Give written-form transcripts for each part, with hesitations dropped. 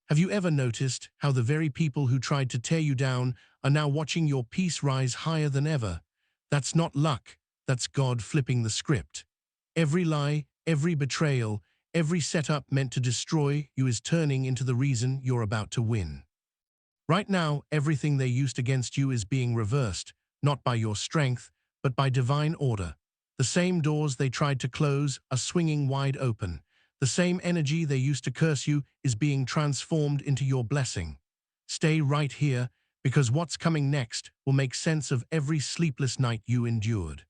Have you ever noticed how the very people who tried to tear you down are now watching your peace rise higher than ever? That's not luck, that's God flipping the script. Every lie, every betrayal, every setup meant to destroy you is turning into the reason you're about to win. Right now, everything they used against you is being reversed, not by your strength, but by divine order. The same doors they tried to close are swinging wide open. The same energy they used to curse you is being transformed into your blessing. Stay right here, because what's coming next will make sense of every sleepless night you endured.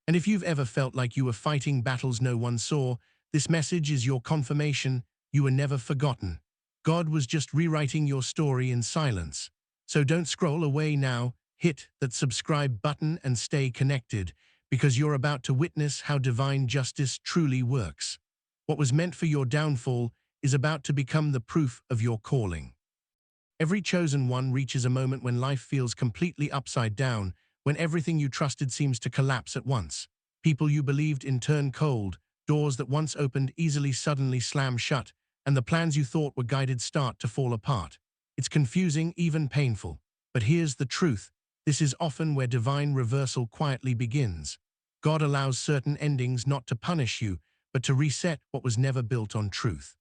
And if you've ever felt like you were fighting battles no one saw, this message is your confirmation you were never forgotten. God was just rewriting your story in silence. So don't scroll away now, hit that subscribe button and stay connected, because you're about to witness how divine justice truly works. What was meant for your downfall is about to become the proof of your calling. Every chosen one reaches a moment when life feels completely upside down, when everything you trusted seems to collapse at once. People you believed in turn cold, doors that once opened easily suddenly slam shut, and the plans you thought were guided start to fall apart. It's confusing, even painful. But here's the truth. This is often where divine reversal quietly begins. God allows certain endings not to punish you, but to reset what was never built on truth.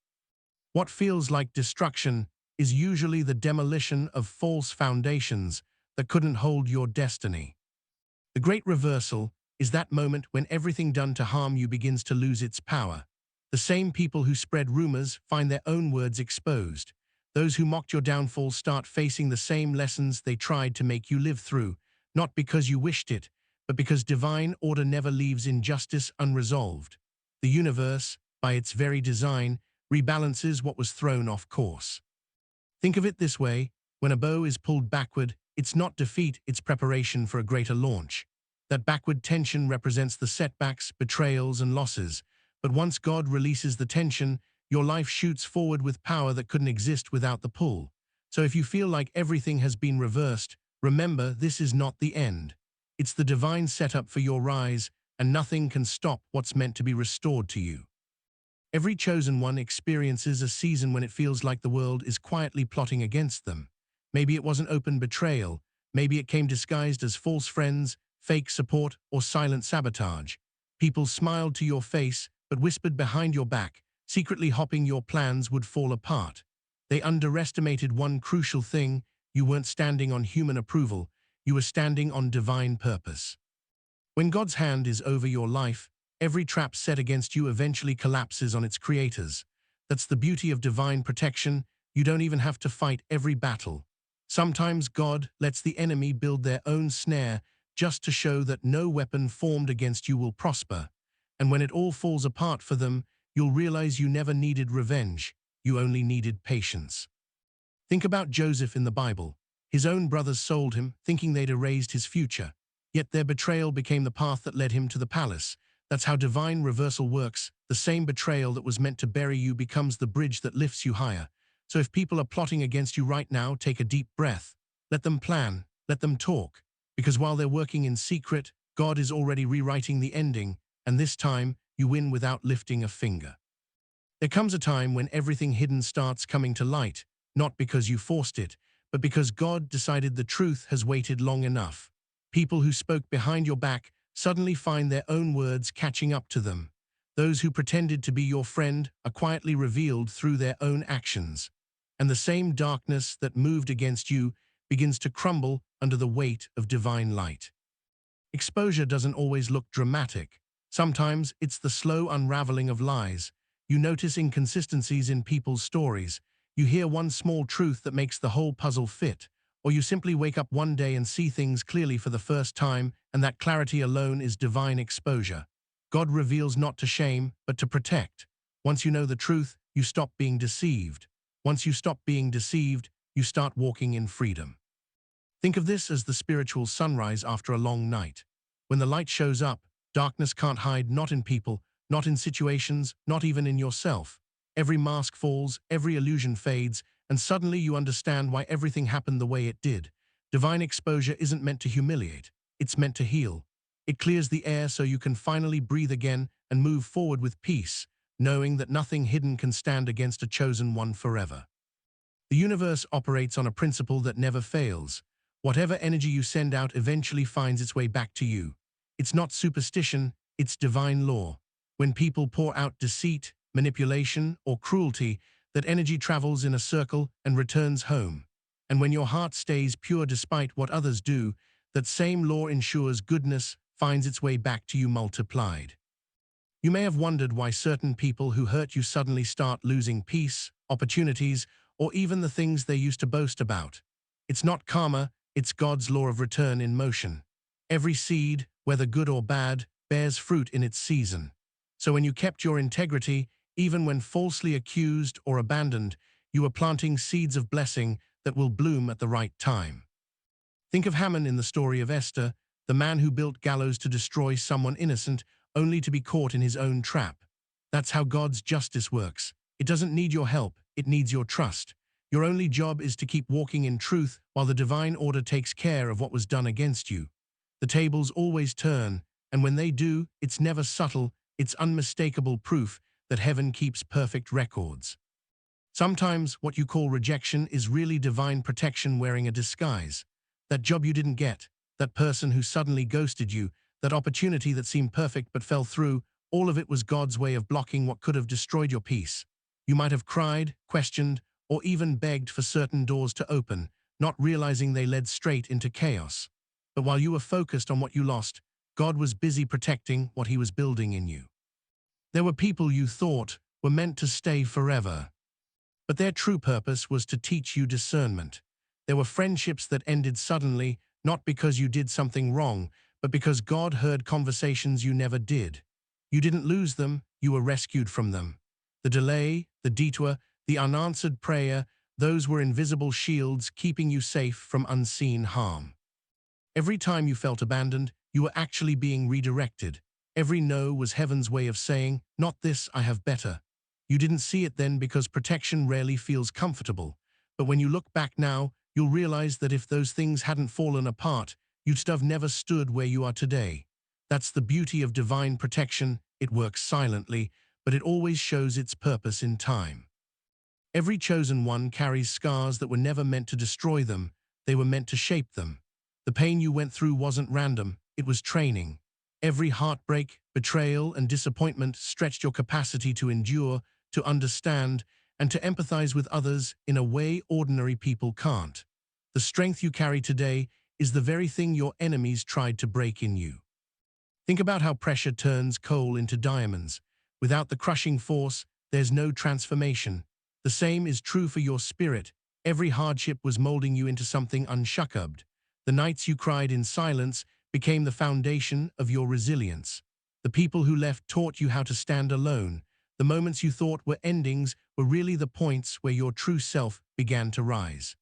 What feels like destruction is usually the demolition of false foundations that couldn't hold your destiny. The great reversal is that moment when everything done to harm you begins to lose its power. The same people who spread rumors find their own words exposed. Those who mocked your downfall start facing the same lessons they tried to make you live through, not because you wished it, but because divine order never leaves injustice unresolved. The universe, by its very design, rebalances what was thrown off course. Think of it this way: when a bow is pulled backward, it's not defeat, it's preparation for a greater launch. That backward tension represents the setbacks, betrayals, and losses. But once God releases the tension, your life shoots forward with power that couldn't exist without the pull. So if you feel like everything has been reversed, remember, this is not the end. It's the divine setup for your rise, and nothing can stop what's meant to be restored to you. Every chosen one experiences a season when it feels like the world is quietly plotting against them. Maybe it wasn't open betrayal, maybe it came disguised as false friends, fake support, or silent sabotage. People smiled to your face, but whispered behind your back, secretly hoping your plans would fall apart. They underestimated one crucial thing: you weren't standing on human approval, you were standing on divine purpose. When God's hand is over your life, every trap set against you eventually collapses on its creators. That's the beauty of divine protection. You don't even have to fight every battle. Sometimes God lets the enemy build their own snare just to show that no weapon formed against you will prosper. And when it all falls apart for them, you'll realize you never needed revenge, you only needed patience. Think about Joseph in the Bible. His own brothers sold him, thinking they'd erased his future. Yet their betrayal became the path that led him to the palace. That's how divine reversal works. The same betrayal that was meant to bury you becomes the bridge that lifts you higher. So if people are plotting against you right now, take a deep breath. Let them plan, let them talk. Because while they're working in secret, God is already rewriting the ending, and this time, you win without lifting a finger. There comes a time when everything hidden starts coming to light, not because you forced it, but because God decided the truth has waited long enough. People who spoke behind your back suddenly find their own words catching up to them. Those who pretended to be your friend are quietly revealed through their own actions. And the same darkness that moved against you begins to crumble under the weight of divine light. Exposure doesn't always look dramatic. Sometimes it's the slow unraveling of lies. You notice inconsistencies in people's stories. You hear one small truth that makes the whole puzzle fit. Or you simply wake up one day and see things clearly for the first time, and that clarity alone is divine exposure. God reveals not to shame, but to protect. Once you know the truth, you stop being deceived. Once you stop being deceived, you start walking in freedom. Think of this as the spiritual sunrise after a long night. When the light shows up, darkness can't hide, not in people, not in situations, not even in yourself. Every mask falls, every illusion fades, and suddenly you understand why everything happened the way it did. Divine exposure isn't meant to humiliate, it's meant to heal. It clears the air so you can finally breathe again and move forward with peace, knowing that nothing hidden can stand against a chosen one forever. The universe operates on a principle that never fails. Whatever energy you send out eventually finds its way back to you. It's not superstition, it's divine law. When people pour out deceit, manipulation, or cruelty, that energy travels in a circle and returns home. And when your heart stays pure despite what others do, that same law ensures goodness finds its way back to you multiplied. You may have wondered why certain people who hurt you suddenly start losing peace, opportunities, or even the things they used to boast about. It's not karma, it's God's law of return in motion. Every seed, whether good or bad, bears fruit in its season. So when you kept your integrity, even when falsely accused or abandoned, you were planting seeds of blessing that will bloom at the right time. Think of Haman in the story of Esther, the man who built gallows to destroy someone innocent only to be caught in his own trap. That's how God's justice works. It doesn't need your help, it needs your trust. Your only job is to keep walking in truth while the divine order takes care of what was done against you. The tables always turn, and when they do, it's never subtle, it's unmistakable proof that heaven keeps perfect records. Sometimes what you call rejection is really divine protection wearing a disguise. That job you didn't get, that person who suddenly ghosted you, that opportunity that seemed perfect but fell through, all of it was God's way of blocking what could have destroyed your peace. You might have cried, questioned, or even begged for certain doors to open, not realizing they led straight into chaos. But while you were focused on what you lost, God was busy protecting what He was building in you. There were people you thought were meant to stay forever, but their true purpose was to teach you discernment. There were friendships that ended suddenly, not because you did something wrong, but because God heard conversations you never did. You didn't lose them, you were rescued from them. The delay, the detour, the unanswered prayer, those were invisible shields keeping you safe from unseen harm. Every time you felt abandoned, you were actually being redirected. Every no was heaven's way of saying, "Not this, I have better." You didn't see it then because protection rarely feels comfortable. But when you look back now, you'll realize that if those things hadn't fallen apart, you'd have never stood where you are today. That's the beauty of divine protection. It works silently, but it always shows its purpose in time. Every chosen one carries scars that were never meant to destroy them. They were meant to shape them. The pain you went through wasn't random, it was training. Every heartbreak, betrayal, and disappointment stretched your capacity to endure, to understand, and to empathize with others in a way ordinary people can't. The strength you carry today is the very thing your enemies tried to break in you. Think about how pressure turns coal into diamonds. Without the crushing force, there's no transformation. The same is true for your spirit. Every hardship was molding you into something unshucked. The nights you cried in silence became the foundation of your resilience. The people who left taught you how to stand alone. The moments you thought were endings were really the points where your true self began to rise.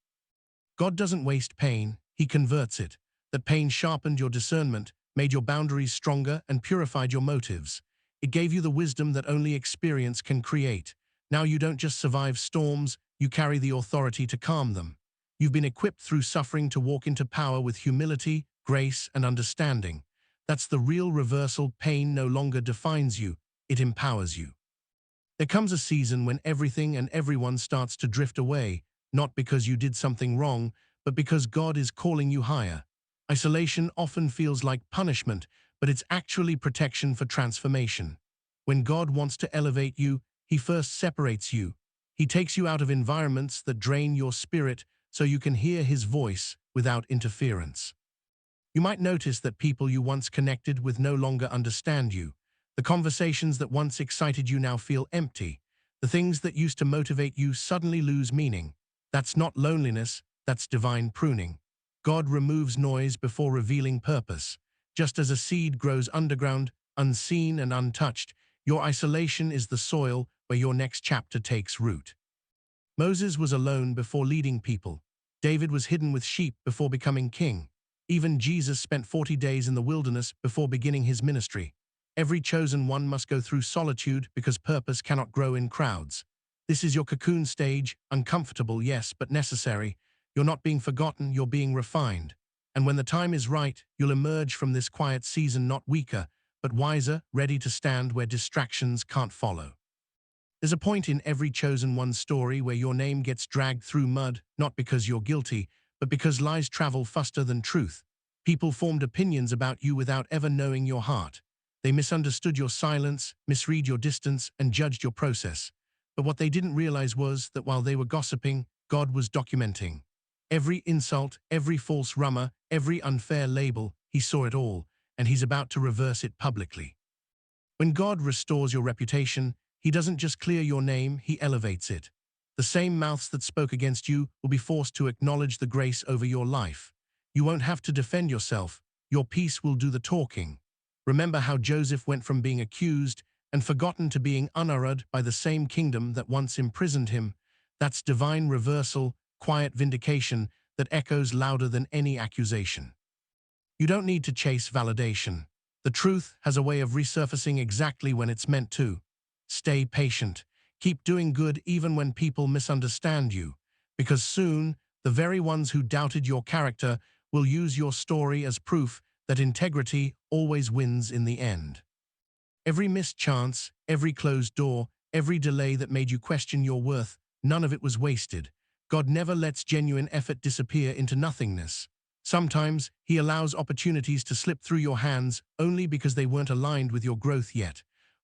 God doesn't waste pain, He converts it. That pain sharpened your discernment, made your boundaries stronger, and purified your motives. It gave you the wisdom that only experience can create. Now you don't just survive storms, you carry the authority to calm them. You've been equipped through suffering to walk into power with humility, grace, and understanding. That's the real reversal. Pain no longer defines you, it empowers you. There comes a season when everything and everyone starts to drift away, not because you did something wrong, but because God is calling you higher. Isolation often feels like punishment, but it's actually protection for transformation. When God wants to elevate you, He first separates you. He takes you out of environments that drain your spirit so you can hear His voice without interference. You might notice that people you once connected with no longer understand you. The conversations that once excited you now feel empty. The things that used to motivate you suddenly lose meaning. That's not loneliness, that's divine pruning. God removes noise before revealing purpose. Just as a seed grows underground, unseen and untouched, your isolation is the soil where your next chapter takes root. Moses was alone before leading people. David was hidden with sheep before becoming king. Even Jesus spent 40 days in the wilderness before beginning His ministry. Every chosen one must go through solitude because purpose cannot grow in crowds. This is your cocoon stage, uncomfortable, yes, but necessary. You're not being forgotten, you're being refined. And when the time is right, you'll emerge from this quiet season not weaker, but wiser, ready to stand where distractions can't follow. There's a point in every chosen one story where your name gets dragged through mud, not because you're guilty, but because lies travel faster than truth. People formed opinions about you without ever knowing your heart. They misunderstood your silence, misread your distance, and judged your process. But what they didn't realize was that while they were gossiping, God was documenting. Every insult, every false rumor, every unfair label, he saw it all, and he's about to reverse it publicly. When God restores your reputation, he doesn't just clear your name, he elevates it. The same mouths that spoke against you will be forced to acknowledge the grace over your life. You won't have to defend yourself. Your peace will do the talking. Remember how Joseph went from being accused and forgotten to being honored by the same kingdom that once imprisoned him. That's divine reversal, quiet vindication that echoes louder than any accusation. You don't need to chase validation. The truth has a way of resurfacing exactly when it's meant to. Stay patient. Keep doing good even when people misunderstand you, because soon, the very ones who doubted your character will use your story as proof that integrity always wins in the end. Every missed chance, every closed door, every delay that made you question your worth, none of it was wasted. God never lets genuine effort disappear into nothingness. Sometimes, he allows opportunities to slip through your hands only because they weren't aligned with your growth yet.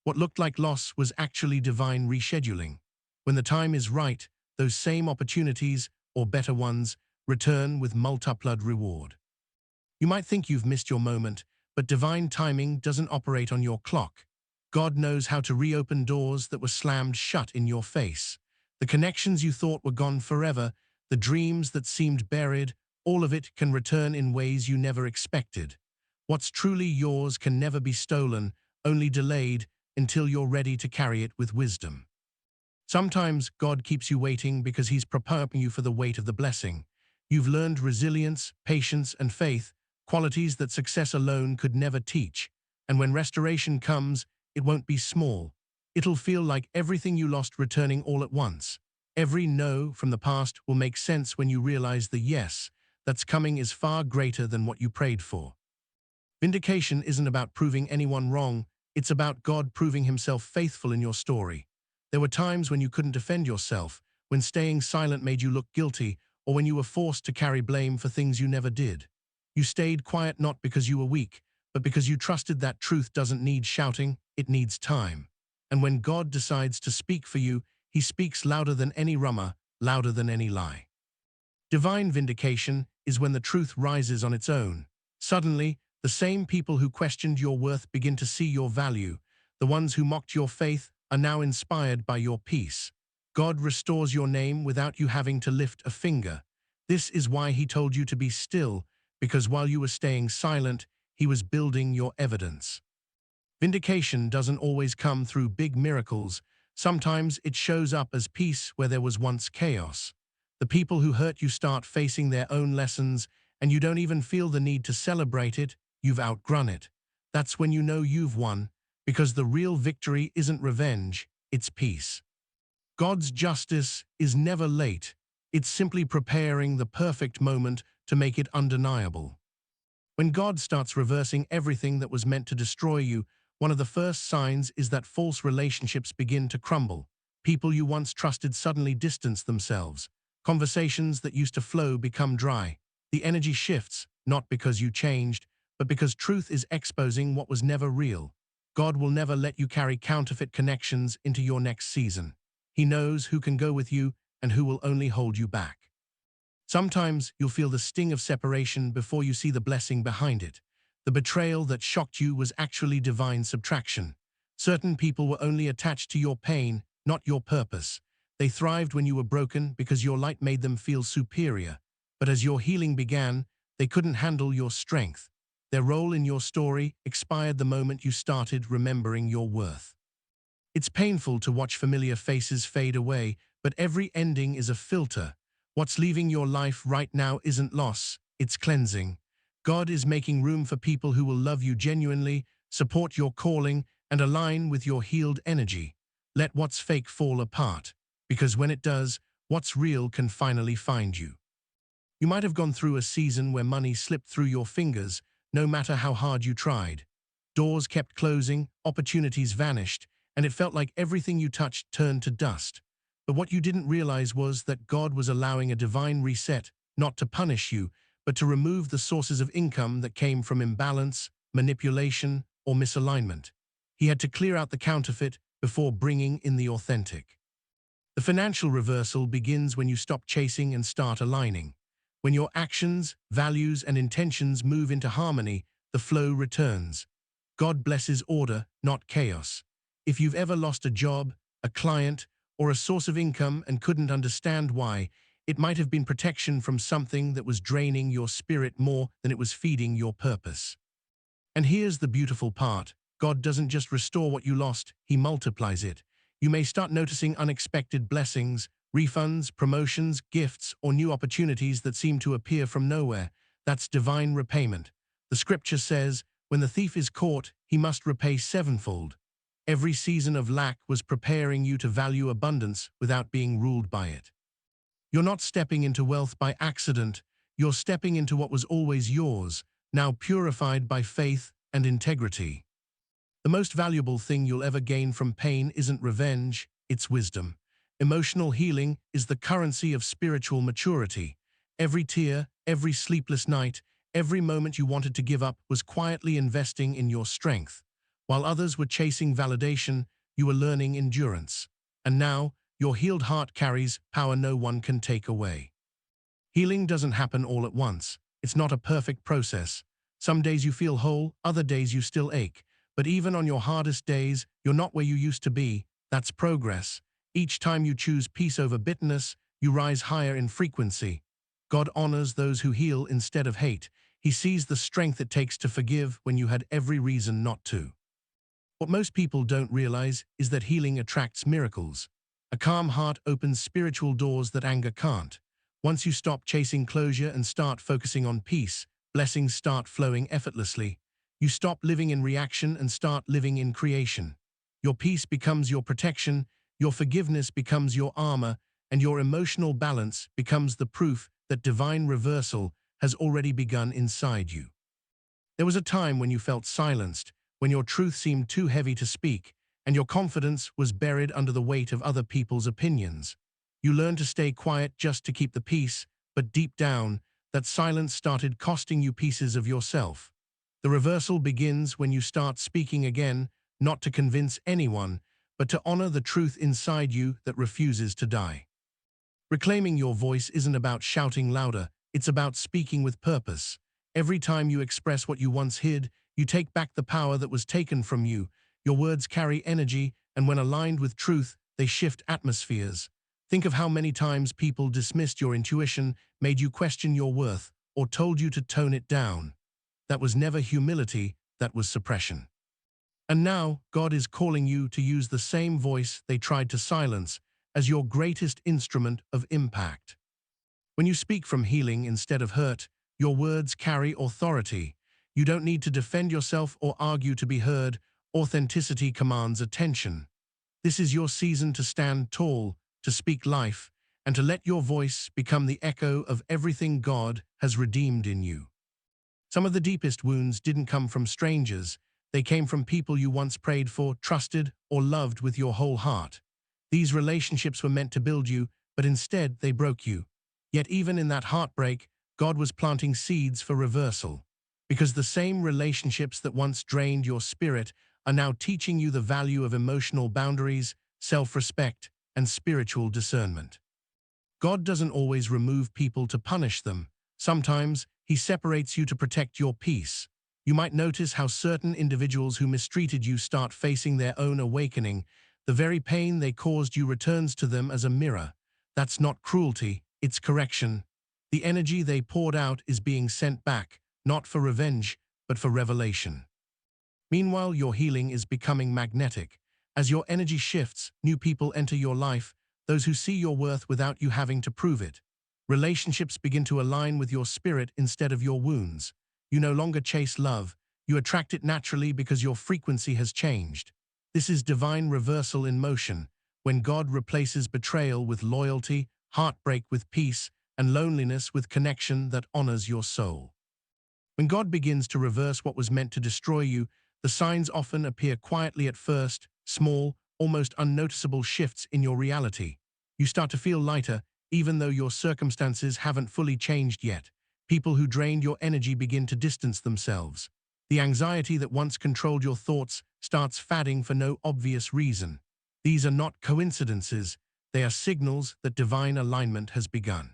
What looked like loss was actually divine rescheduling. When the time is right, those same opportunities, or better ones, return with multiplied reward. You might think you've missed your moment, but divine timing doesn't operate on your clock. God knows how to reopen doors that were slammed shut in your face. The connections you thought were gone forever, the dreams that seemed buried, all of it can return in ways you never expected. What's truly yours can never be stolen, only delayed until you're ready to carry it with wisdom. Sometimes God keeps you waiting because he's preparing you for the weight of the blessing. You've learned resilience, patience, and faith, qualities that success alone could never teach. And when restoration comes, it won't be small. It'll feel like everything you lost returning all at once. Every no from the past will make sense when you realize the yes that's coming is far greater than what you prayed for. Vindication isn't about proving anyone wrong, it's about God proving himself faithful in your story. There were times when you couldn't defend yourself, when staying silent made you look guilty, or when you were forced to carry blame for things you never did. You stayed quiet not because you were weak, but because you trusted that truth doesn't need shouting, it needs time. And when God decides to speak for you, he speaks louder than any rumor, louder than any lie. Divine vindication is when the truth rises on its own. Suddenly, the same people who questioned your worth begin to see your value. The ones who mocked your faith are now inspired by your peace. God restores your name without you having to lift a finger. This is why he told you to be still, because while you were staying silent, he was building your evidence. Vindication doesn't always come through big miracles. Sometimes it shows up as peace where there was once chaos. The people who hurt you start facing their own lessons, and you don't even feel the need to celebrate it. You've outgrown it. That's when you know you've won, because the real victory isn't revenge, it's peace. God's justice is never late. It's simply preparing the perfect moment to make it undeniable. When God starts reversing everything that was meant to destroy you, one of the first signs is that false relationships begin to crumble. People you once trusted suddenly distance themselves. Conversations that used to flow become dry. The energy shifts, not because you changed, but because truth is exposing what was never real. God will never let you carry counterfeit connections into your next season. He knows who can go with you and who will only hold you back. Sometimes you'll feel the sting of separation before you see the blessing behind it. The betrayal that shocked you was actually divine subtraction. Certain people were only attached to your pain, not your purpose. They thrived when you were broken because your light made them feel superior. But as your healing began, they couldn't handle your strength. Their role in your story expired the moment you started remembering your worth. It's painful to watch familiar faces fade away, but every ending is a filter. What's leaving your life right now isn't loss, it's cleansing. God is making room for people who will love you genuinely, support your calling, and align with your healed energy. Let what's fake fall apart, because when it does, what's real can finally find you. You might have gone through a season where money slipped through your fingers, no matter how hard you tried. Doors kept closing, opportunities vanished, and it felt like everything you touched turned to dust. But what you didn't realize was that God was allowing a divine reset, not to punish you, but to remove the sources of income that came from imbalance, manipulation, or misalignment. He had to clear out the counterfeit before bringing in the authentic. The financial reversal begins when you stop chasing and start aligning. When your actions, values, and intentions move into harmony, the flow returns. God blesses order, not chaos. If you've ever lost a job, a client, or a source of income and couldn't understand why, it might have been protection from something that was draining your spirit more than it was feeding your purpose. And here's the beautiful part. God doesn't just restore what you lost, He multiplies it. You may start noticing unexpected blessings, refunds, promotions, gifts, or new opportunities that seem to appear from nowhere. That's divine repayment. The scripture says, when the thief is caught, he must repay sevenfold. Every season of lack was preparing you to value abundance without being ruled by it. You're not stepping into wealth by accident. You're stepping into what was always yours, now purified by faith and integrity. The most valuable thing you'll ever gain from pain isn't revenge, it's wisdom. Emotional healing is the currency of spiritual maturity. Every tear, every sleepless night, every moment you wanted to give up was quietly investing in your strength. While others were chasing validation, you were learning endurance. And now, your healed heart carries power no one can take away. Healing doesn't happen all at once. It's not a perfect process. Some days you feel whole, other days you still ache. But even on your hardest days, you're not where you used to be. That's progress. Each time you choose peace over bitterness, you rise higher in frequency. God honors those who heal instead of hate. He sees the strength it takes to forgive when you had every reason not to. What most people don't realize is that healing attracts miracles. A calm heart opens spiritual doors that anger can't. Once you stop chasing closure and start focusing on peace, blessings start flowing effortlessly. You stop living in reaction and start living in creation. Your peace becomes your protection, your forgiveness becomes your armor, and your emotional balance becomes the proof that divine reversal has already begun inside you. There was a time when you felt silenced, when your truth seemed too heavy to speak, and your confidence was buried under the weight of other people's opinions. You learned to stay quiet just to keep the peace, but deep down, that silence started costing you pieces of yourself. The reversal begins when you start speaking again, not to convince anyone, but to honor the truth inside you that refuses to die. Reclaiming your voice isn't about shouting louder, it's about speaking with purpose. Every time you express what you once hid, you take back the power that was taken from you. Your words carry energy, and when aligned with truth, they shift atmospheres. Think of how many times people dismissed your intuition, made you question your worth, or told you to tone it down. That was never humility, that was suppression. And now, God is calling you to use the same voice they tried to silence as your greatest instrument of impact. When you speak from healing instead of hurt, your words carry authority. You don't need to defend yourself or argue to be heard. Authenticity commands attention. This is your season to stand tall, to speak life, and to let your voice become the echo of everything God has redeemed in you. Some of the deepest wounds didn't come from strangers. They came from people you once prayed for, trusted, or loved with your whole heart. These relationships were meant to build you, but instead they broke you. Yet even in that heartbreak, God was planting seeds for reversal. Because the same relationships that once drained your spirit are now teaching you the value of emotional boundaries, self-respect, and spiritual discernment. God doesn't always remove people to punish them. Sometimes, He separates you to protect your peace. You might notice how certain individuals who mistreated you start facing their own awakening. The very pain they caused you returns to them as a mirror. That's not cruelty, it's correction. The energy they poured out is being sent back, not for revenge, but for revelation. Meanwhile, your healing is becoming magnetic. As your energy shifts, new people enter your life, those who see your worth without you having to prove it. Relationships begin to align with your spirit instead of your wounds. You no longer chase love, you attract it naturally because your frequency has changed. This is divine reversal in motion, when God replaces betrayal with loyalty, heartbreak with peace, and loneliness with connection that honors your soul. When God begins to reverse what was meant to destroy you, the signs often appear quietly at first, small, almost unnoticeable shifts in your reality. You start to feel lighter, even though your circumstances haven't fully changed yet. People who drained your energy begin to distance themselves. The anxiety that once controlled your thoughts starts fading for no obvious reason. These are not coincidences, they are signals that divine alignment has begun.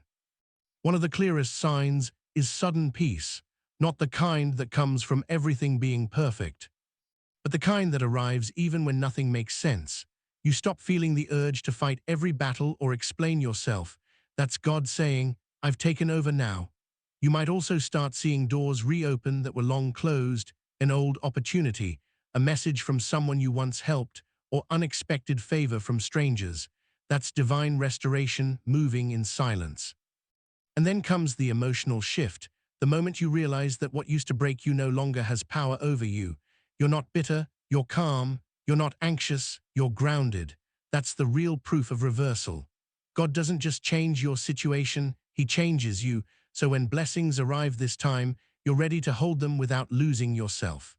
One of the clearest signs is sudden peace, not the kind that comes from everything being perfect, but the kind that arrives even when nothing makes sense. You stop feeling the urge to fight every battle or explain yourself. That's God saying, "I've taken over now." You might also start seeing doors reopen that were long closed, an old opportunity, a message from someone you once helped, or unexpected favor from strangers. That's divine restoration moving in silence. And then comes the emotional shift, the moment you realize that what used to break you no longer has power over you. You're not bitter, you're calm, you're not anxious, you're grounded. That's the real proof of reversal. God doesn't just change your situation, He changes you, so when blessings arrive this time, you're ready to hold them without losing yourself.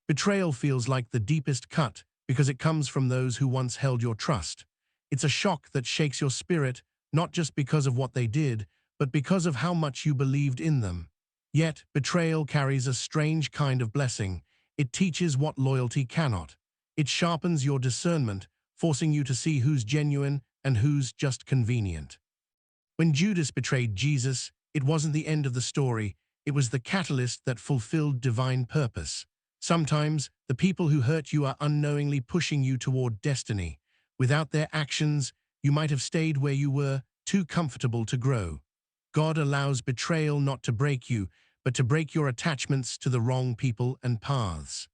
Betrayal feels like the deepest cut because it comes from those who once held your trust. It's a shock that shakes your spirit, not just because of what they did, but because of how much you believed in them. Yet, betrayal carries a strange kind of blessing. It teaches what loyalty cannot. It sharpens your discernment, forcing you to see who's genuine and who's just convenient. When Judas betrayed Jesus, it wasn't the end of the story, it was the catalyst that fulfilled divine purpose. Sometimes, the people who hurt you are unknowingly pushing you toward destiny. Without their actions, you might have stayed where you were, too comfortable to grow. God allows betrayal not to break you, but to break your attachments to the wrong people and paths.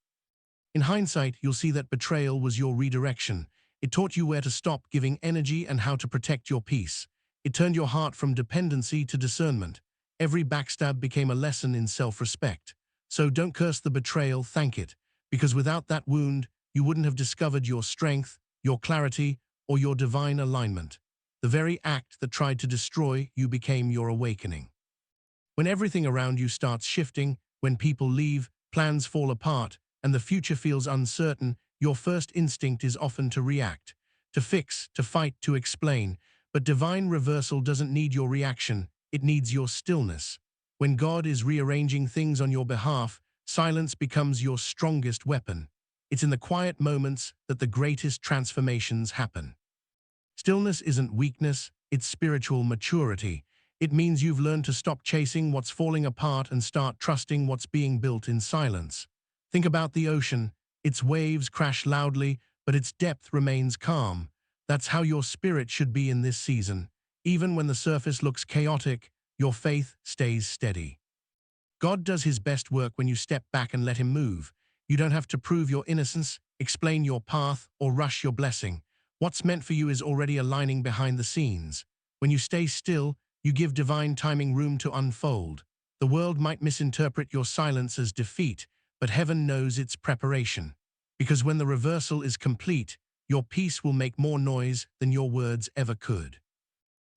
In hindsight, you'll see that betrayal was your redirection. It taught you where to stop giving energy and how to protect your peace. It turned your heart from dependency to discernment. Every backstab became a lesson in self-respect. So don't curse the betrayal, thank it, because without that wound, you wouldn't have discovered your strength, your clarity, or your divine alignment. The very act that tried to destroy you became your awakening. When everything around you starts shifting, when people leave, plans fall apart, and the future feels uncertain, your first instinct is often to react, to fix, to fight, to explain. But divine reversal doesn't need your reaction, it needs your stillness. When God is rearranging things on your behalf, silence becomes your strongest weapon. It's in the quiet moments that the greatest transformations happen. Stillness isn't weakness, it's spiritual maturity. It means you've learned to stop chasing what's falling apart and start trusting what's being built in silence. Think about the ocean. Its waves crash loudly, but its depth remains calm. That's how your spirit should be in this season. Even when the surface looks chaotic, your faith stays steady. God does His best work when you step back and let Him move. You don't have to prove your innocence, explain your path, or rush your blessing. What's meant for you is already aligning behind the scenes. When you stay still, you give divine timing room to unfold. The world might misinterpret your silence as defeat, but heaven knows it's preparation. Because when the reversal is complete, your peace will make more noise than your words ever could.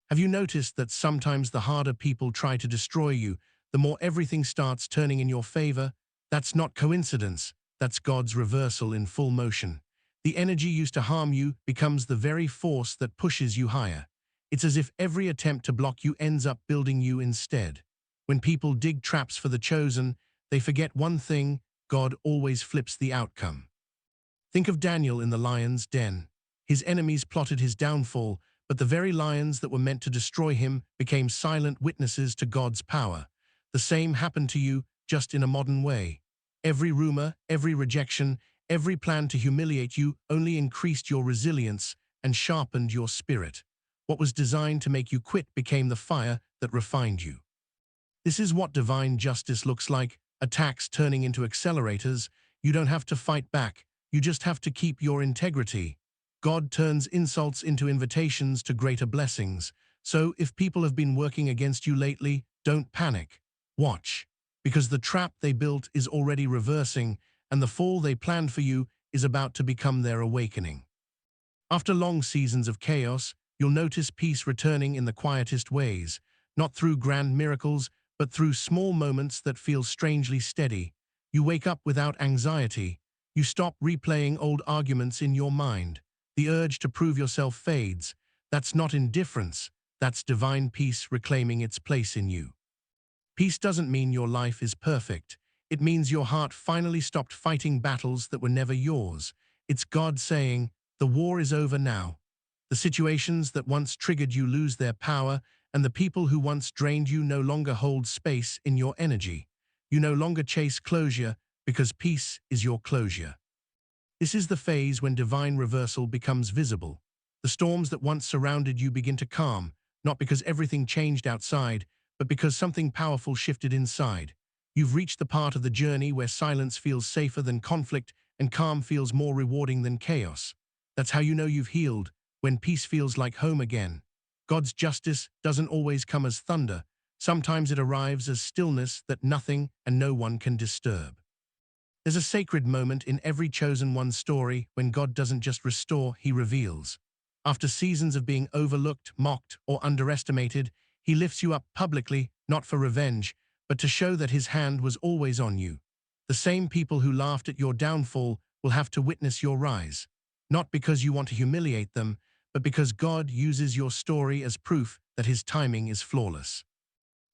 Have you noticed that sometimes the harder people try to destroy you, the more everything starts turning in your favor? That's not coincidence, that's God's reversal in full motion. The energy used to harm you becomes the very force that pushes you higher. It's as if every attempt to block you ends up building you instead. When people dig traps for the chosen, they forget one thing: God always flips the outcome. Think of Daniel in the lion's den. His enemies plotted his downfall, but the very lions that were meant to destroy him became silent witnesses to God's power. The same happened to you, just in a modern way. Every rumor, every rejection, every plan to humiliate you only increased your resilience and sharpened your spirit. What was designed to make you quit became the fire that refined you. This is what divine justice looks like, attacks turning into accelerators. You don't have to fight back, you just have to keep your integrity. God turns insults into invitations to greater blessings. So if people have been working against you lately, don't panic. Watch. Because the trap they built is already reversing, and the fall they planned for you is about to become their awakening. After long seasons of chaos, you'll notice peace returning in the quietest ways, not through grand miracles, but through small moments that feel strangely steady. You wake up without anxiety. You stop replaying old arguments in your mind. The urge to prove yourself fades. That's not indifference. That's divine peace reclaiming its place in you. Peace doesn't mean your life is perfect. It means your heart finally stopped fighting battles that were never yours. It's God saying, the war is over now. The situations that once triggered you lose their power, and the people who once drained you no longer hold space in your energy. You no longer chase closure because peace is your closure. This is the phase when divine reversal becomes visible. The storms that once surrounded you begin to calm, not because everything changed outside, but because something powerful shifted inside. You've reached the part of the journey where silence feels safer than conflict and calm feels more rewarding than chaos. That's how you know you've healed, when peace feels like home again. God's justice doesn't always come as thunder. Sometimes it arrives as stillness that nothing and no one can disturb. There's a sacred moment in every chosen one's story when God doesn't just restore, he reveals. After seasons of being overlooked, mocked, or underestimated, he lifts you up publicly, not for revenge, but to show that his hand was always on you. The same people who laughed at your downfall will have to witness your rise. Not because you want to humiliate them, but because God uses your story as proof that his timing is flawless.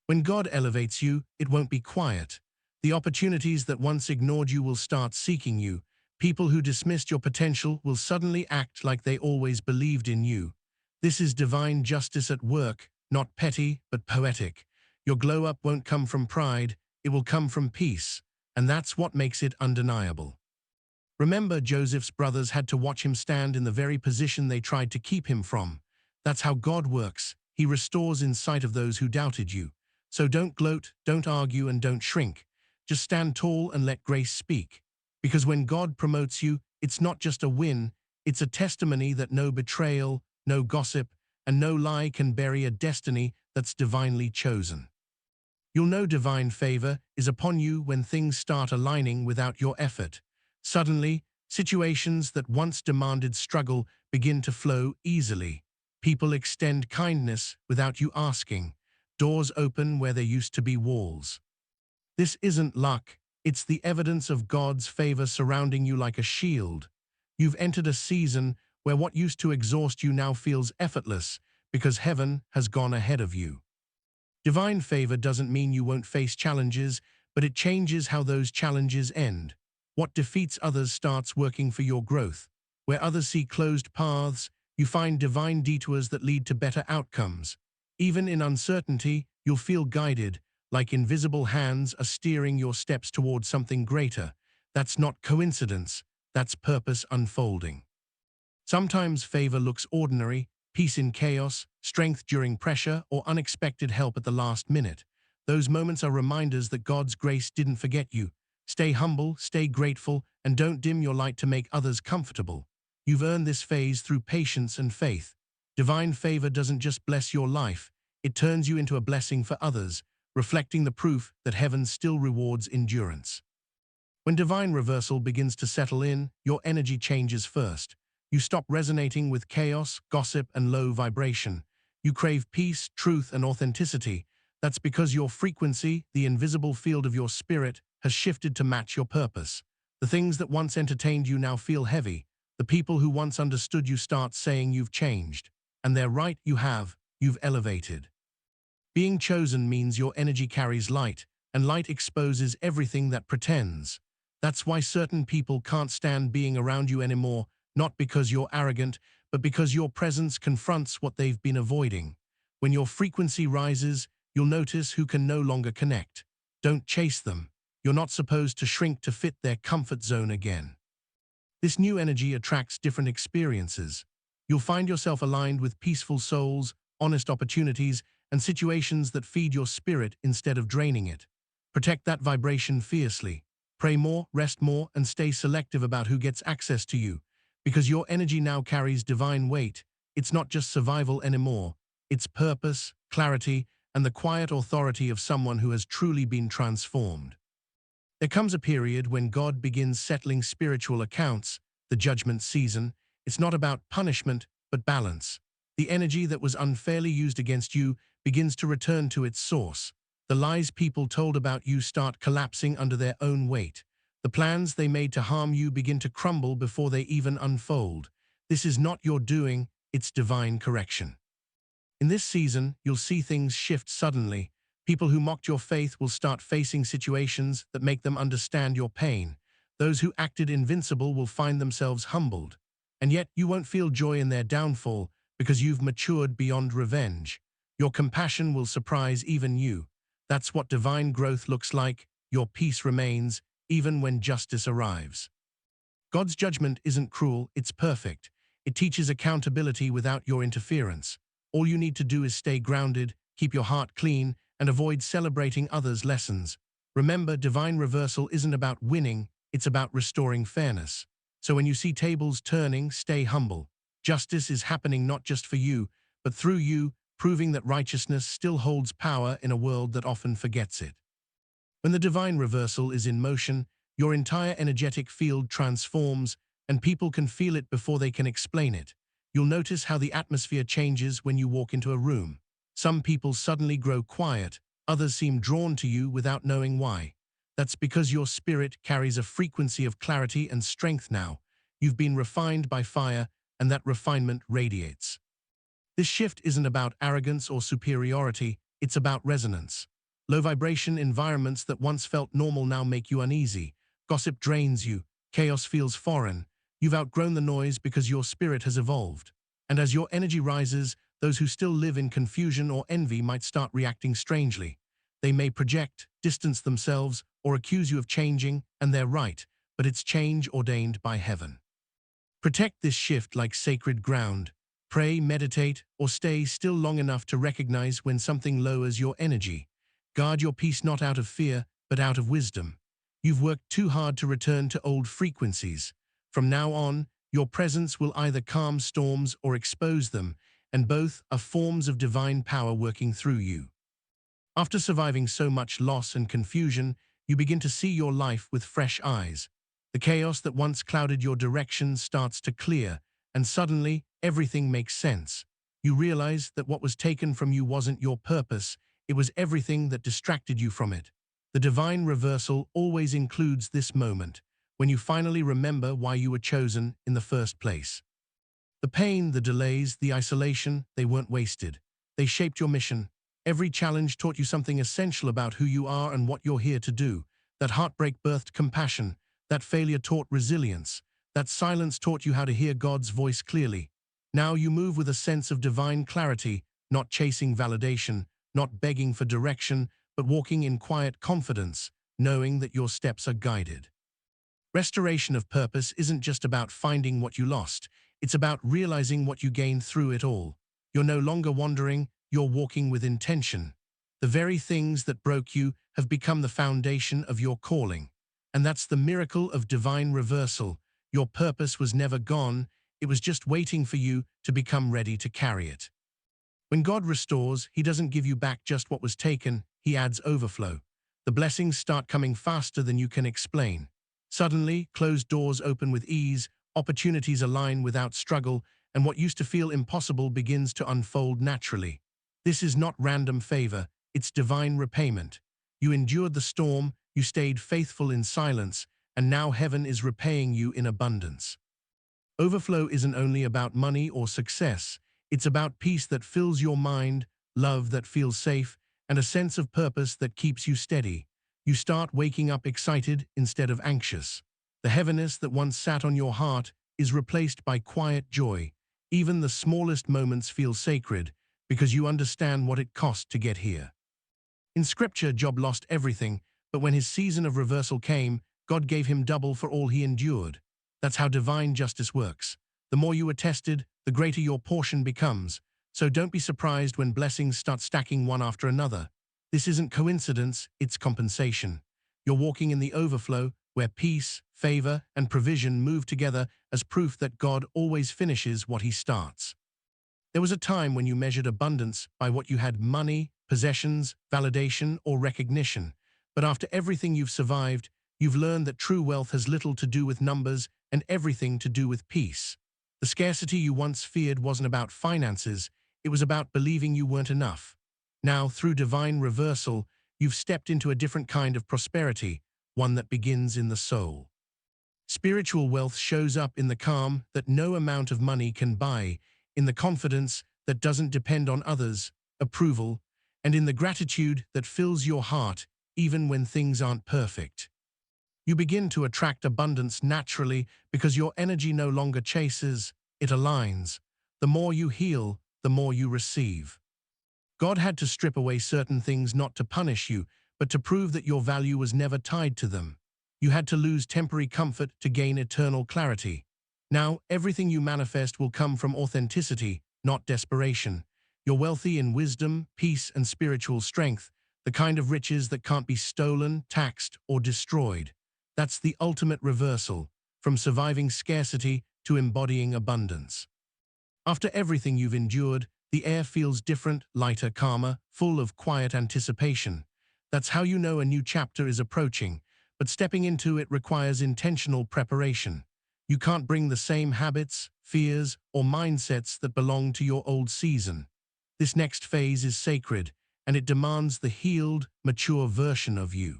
When God elevates you, it won't be quiet. The opportunities that once ignored you will start seeking you. People who dismissed your potential will suddenly act like they always believed in you. This is divine justice at work, not petty, but poetic. Your glow-up won't come from pride, it will come from peace, and that's what makes it undeniable. Remember, Joseph's brothers had to watch him stand in the very position they tried to keep him from. That's how God works. He restores in sight of those who doubted you. So don't gloat, don't argue, and don't shrink. Just stand tall and let grace speak. Because when God promotes you, it's not just a win, it's a testimony that no betrayal, no gossip, and no lie can bury a destiny that's divinely chosen. You'll know divine favor is upon you when things start aligning without your effort. Suddenly, situations that once demanded struggle begin to flow easily. People extend kindness without you asking. Doors open where there used to be walls. This isn't luck, it's the evidence of God's favor surrounding you like a shield. You've entered a season where what used to exhaust you now feels effortless because heaven has gone ahead of you. Divine favor doesn't mean you won't face challenges, but it changes how those challenges end. What defeats others starts working for your growth. Where others see closed paths, you find divine detours that lead to better outcomes. Even in uncertainty, you'll feel guided, like invisible hands are steering your steps toward something greater. That's not coincidence, that's purpose unfolding. Sometimes favor looks ordinary, peace in chaos, strength during pressure, or unexpected help at the last minute. Those moments are reminders that God's grace didn't forget you. Stay humble, stay grateful, and don't dim your light to make others comfortable. You've earned this phase through patience and faith. Divine favor doesn't just bless your life, it turns you into a blessing for others, reflecting the proof that heaven still rewards endurance. When divine reversal begins to settle in, your energy changes first. You stop resonating with chaos, gossip, and low vibration. You crave peace, truth, and authenticity. That's because your frequency, the invisible field of your spirit, has shifted to match your purpose. The things that once entertained you now feel heavy. The people who once understood you start saying you've changed. And they're right, you have. You've elevated. Being chosen means your energy carries light, and light exposes everything that pretends. That's why certain people can't stand being around you anymore, not because you're arrogant, but because your presence confronts what they've been avoiding. When your frequency rises, you'll notice who can no longer connect. Don't chase them. You're not supposed to shrink to fit their comfort zone again. This new energy attracts different experiences. You'll find yourself aligned with peaceful souls, honest opportunities, and situations that feed your spirit instead of draining it. Protect that vibration fiercely. Pray more, rest more, and stay selective about who gets access to you. Because your energy now carries divine weight. It's not just survival anymore. It's purpose, clarity, and the quiet authority of someone who has truly been transformed. There comes a period when God begins settling spiritual accounts, the judgment season. It's not about punishment, but balance. The energy that was unfairly used against you begins to return to its source. The lies people told about you start collapsing under their own weight. The plans they made to harm you begin to crumble before they even unfold. This is not your doing, it's divine correction. In this season, you'll see things shift suddenly. People who mocked your faith will start facing situations that make them understand your pain. Those who acted invincible will find themselves humbled. And yet you won't feel joy in their downfall because you've matured beyond revenge. Your compassion will surprise even you. That's what divine growth looks like. Your peace remains, even when justice arrives. God's judgment isn't cruel, it's perfect. It teaches accountability without your interference. All you need to do is stay grounded, keep your heart clean, and avoid celebrating others' lessons. Remember, divine reversal isn't about winning, it's about restoring fairness. So when you see tables turning, stay humble. Justice is happening not just for you, but through you, proving that righteousness still holds power in a world that often forgets it. When the divine reversal is in motion, your entire energetic field transforms, and people can feel it before they can explain it. You'll notice how the atmosphere changes when you walk into a room. Some people suddenly grow quiet, others seem drawn to you without knowing why. That's because your spirit carries a frequency of clarity and strength now. You've been refined by fire, and that refinement radiates. This shift isn't about arrogance or superiority, it's about resonance. Low-vibration environments that once felt normal now make you uneasy. Gossip drains you, chaos feels foreign. You've outgrown the noise because your spirit has evolved. And as your energy rises, those who still live in confusion or envy might start reacting strangely. They may project, distance themselves, or accuse you of changing, and they're right, but it's change ordained by heaven. Protect this shift like sacred ground. Pray, meditate, or stay still long enough to recognize when something lowers your energy. Guard your peace not out of fear, but out of wisdom. You've worked too hard to return to old frequencies. From now on, your presence will either calm storms or expose them, and both are forms of divine power working through you. After surviving so much loss and confusion, you begin to see your life with fresh eyes. The chaos that once clouded your direction starts to clear, and suddenly, everything makes sense. You realize that what was taken from you wasn't your purpose, it was everything that distracted you from it. The divine reversal always includes this moment, when you finally remember why you were chosen in the first place. The pain, the delays, the isolation, they weren't wasted. They shaped your mission. Every challenge taught you something essential about who you are and what you're here to do. That heartbreak birthed compassion. That failure taught resilience. That silence taught you how to hear God's voice clearly. Now you move with a sense of divine clarity, not chasing validation, not begging for direction, but walking in quiet confidence, knowing that your steps are guided. Restoration of purpose isn't just about finding what you lost, it's about realizing what you gained through it all. You're no longer wandering, you're walking with intention. The very things that broke you have become the foundation of your calling. And that's the miracle of divine reversal. Your purpose was never gone, it was just waiting for you to become ready to carry it. When God restores, He doesn't give you back just what was taken, He adds overflow. The blessings start coming faster than you can explain. Suddenly, closed doors open with ease, opportunities align without struggle, and what used to feel impossible begins to unfold naturally. This is not random favor, it's divine repayment. You endured the storm, you stayed faithful in silence, and now heaven is repaying you in abundance. Overflow isn't only about money or success, it's about peace that fills your mind, love that feels safe, and a sense of purpose that keeps you steady. You start waking up excited instead of anxious. The heaviness that once sat on your heart is replaced by quiet joy. Even the smallest moments feel sacred because you understand what it cost to get here. In Scripture, Job lost everything, but when his season of reversal came, God gave him double for all he endured. That's how divine justice works. The more you are tested, the greater your portion becomes. So don't be surprised when blessings start stacking one after another. This isn't coincidence, it's compensation. You're walking in the overflow, where peace, favor, and provision move together as proof that God always finishes what He starts. There was a time when you measured abundance by what you had: money, possessions, validation, or recognition. But after everything you've survived, you've learned that true wealth has little to do with numbers and everything to do with peace. The scarcity you once feared wasn't about finances, it was about believing you weren't enough. Now, through divine reversal, you've stepped into a different kind of prosperity, one that begins in the soul. Spiritual wealth shows up in the calm that no amount of money can buy, in the confidence that doesn't depend on others' approval, and in the gratitude that fills your heart even when things aren't perfect. You begin to attract abundance naturally because your energy no longer chases, it aligns. The more you heal, the more you receive. God had to strip away certain things not to punish you, but to prove that your value was never tied to them. You had to lose temporary comfort to gain eternal clarity. Now, everything you manifest will come from authenticity, not desperation. You're wealthy in wisdom, peace, and spiritual strength, the kind of riches that can't be stolen, taxed, or destroyed. That's the ultimate reversal, from surviving scarcity to embodying abundance. After everything you've endured, the air feels different, lighter, calmer, full of quiet anticipation. That's how you know a new chapter is approaching, but stepping into it requires intentional preparation. You can't bring the same habits, fears, or mindsets that belong to your old season. This next phase is sacred, and it demands the healed, mature version of you.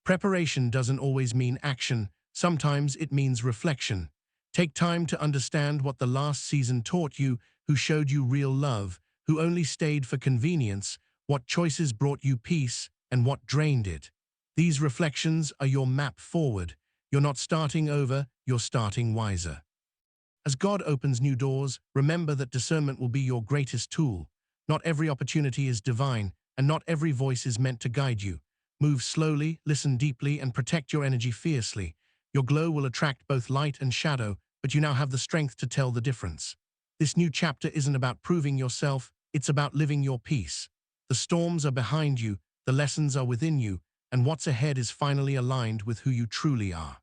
Preparation doesn't always mean action, sometimes it means reflection. Take time to understand what the last season taught you, who showed you real love, who only stayed for convenience, what choices brought you peace, and what drained it. These reflections are your map forward. You're not starting over, you're starting wiser. As God opens new doors, remember that discernment will be your greatest tool. Not every opportunity is divine, and not every voice is meant to guide you. Move slowly, listen deeply, and protect your energy fiercely. Your glow will attract both light and shadow, but you now have the strength to tell the difference. This new chapter isn't about proving yourself, it's about living your peace. The storms are behind you, the lessons are within you, and what's ahead is finally aligned with who you truly are.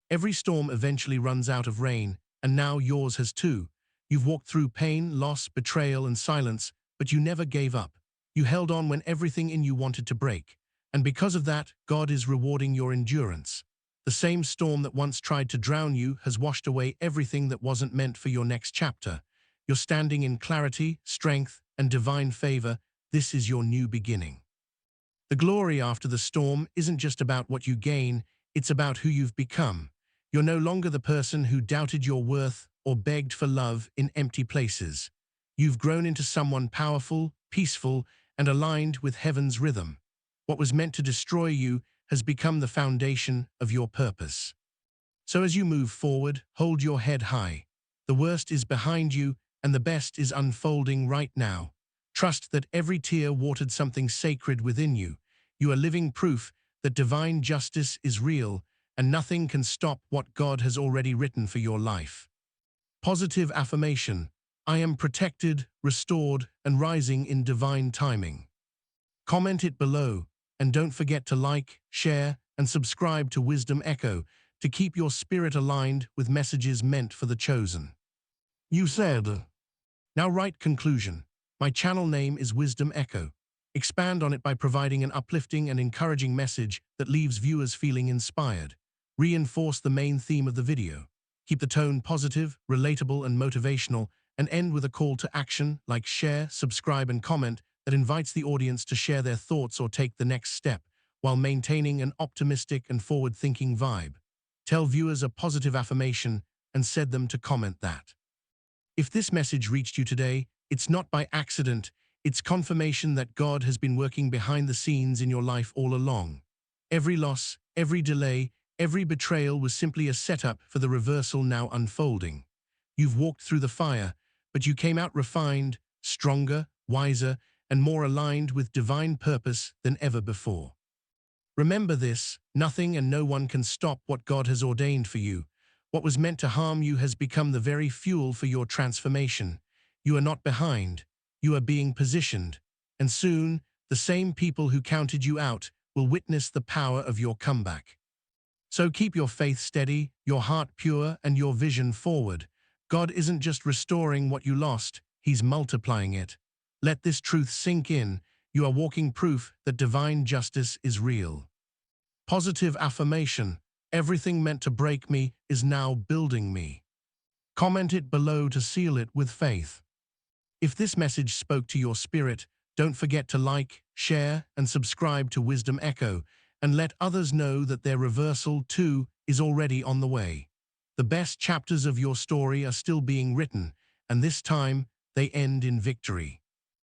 Every storm eventually runs out of rain, and now yours has too. You've walked through pain, loss, betrayal, and silence, but you never gave up. You held on when everything in you wanted to break. And because of that, God is rewarding your endurance. The same storm that once tried to drown you has washed away everything that wasn't meant for your next chapter. You're standing in clarity, strength, and divine favor. This is your new beginning. The glory after the storm isn't just about what you gain, it's about who you've become. You're no longer the person who doubted your worth or begged for love in empty places. You've grown into someone powerful, peaceful, and aligned with heaven's rhythm. What was meant to destroy you has become the foundation of your purpose. So as you move forward, hold your head high. The worst is behind you, and the best is unfolding right now. Trust that every tear watered something sacred within you. You are living proof that divine justice is real, and nothing can stop what God has already written for your life. Positive affirmation: I am protected, restored, and rising in divine timing. Comment it below, and don't forget to like, share, and subscribe to Wisdom Echo to keep your spirit aligned with messages meant for the chosen. You said. Now write conclusion. My channel name is Wisdom Echo. Expand on it by providing an uplifting and encouraging message that leaves viewers feeling inspired. Reinforce the main theme of the video. Keep the tone positive, relatable, and motivational, and end with a call to action like share, subscribe, and comment that invites the audience to share their thoughts or take the next step, while maintaining an optimistic and forward-thinking vibe. Tell viewers a positive affirmation and set them to comment that. If this message reached you today, it's not by accident, it's confirmation that God has been working behind the scenes in your life all along. Every loss, every delay, every betrayal was simply a setup for the reversal now unfolding. You've walked through the fire, but you came out refined, stronger, wiser, and more aligned with divine purpose than ever before. Remember this: nothing and no one can stop what God has ordained for you. What was meant to harm you has become the very fuel for your transformation. You are not behind, you are being positioned, and soon, the same people who counted you out will witness the power of your comeback. So keep your faith steady, your heart pure, and your vision forward. God isn't just restoring what you lost, He's multiplying it. Let this truth sink in. You are walking proof that divine justice is real. Positive affirmation: everything meant to break me is now building me. Comment it below to seal it with faith. If this message spoke to your spirit, don't forget to like, share, and subscribe to Wisdom Echo, and let others know that their reversal too is already on the way. The best chapters of your story are still being written, and this time they end in victory.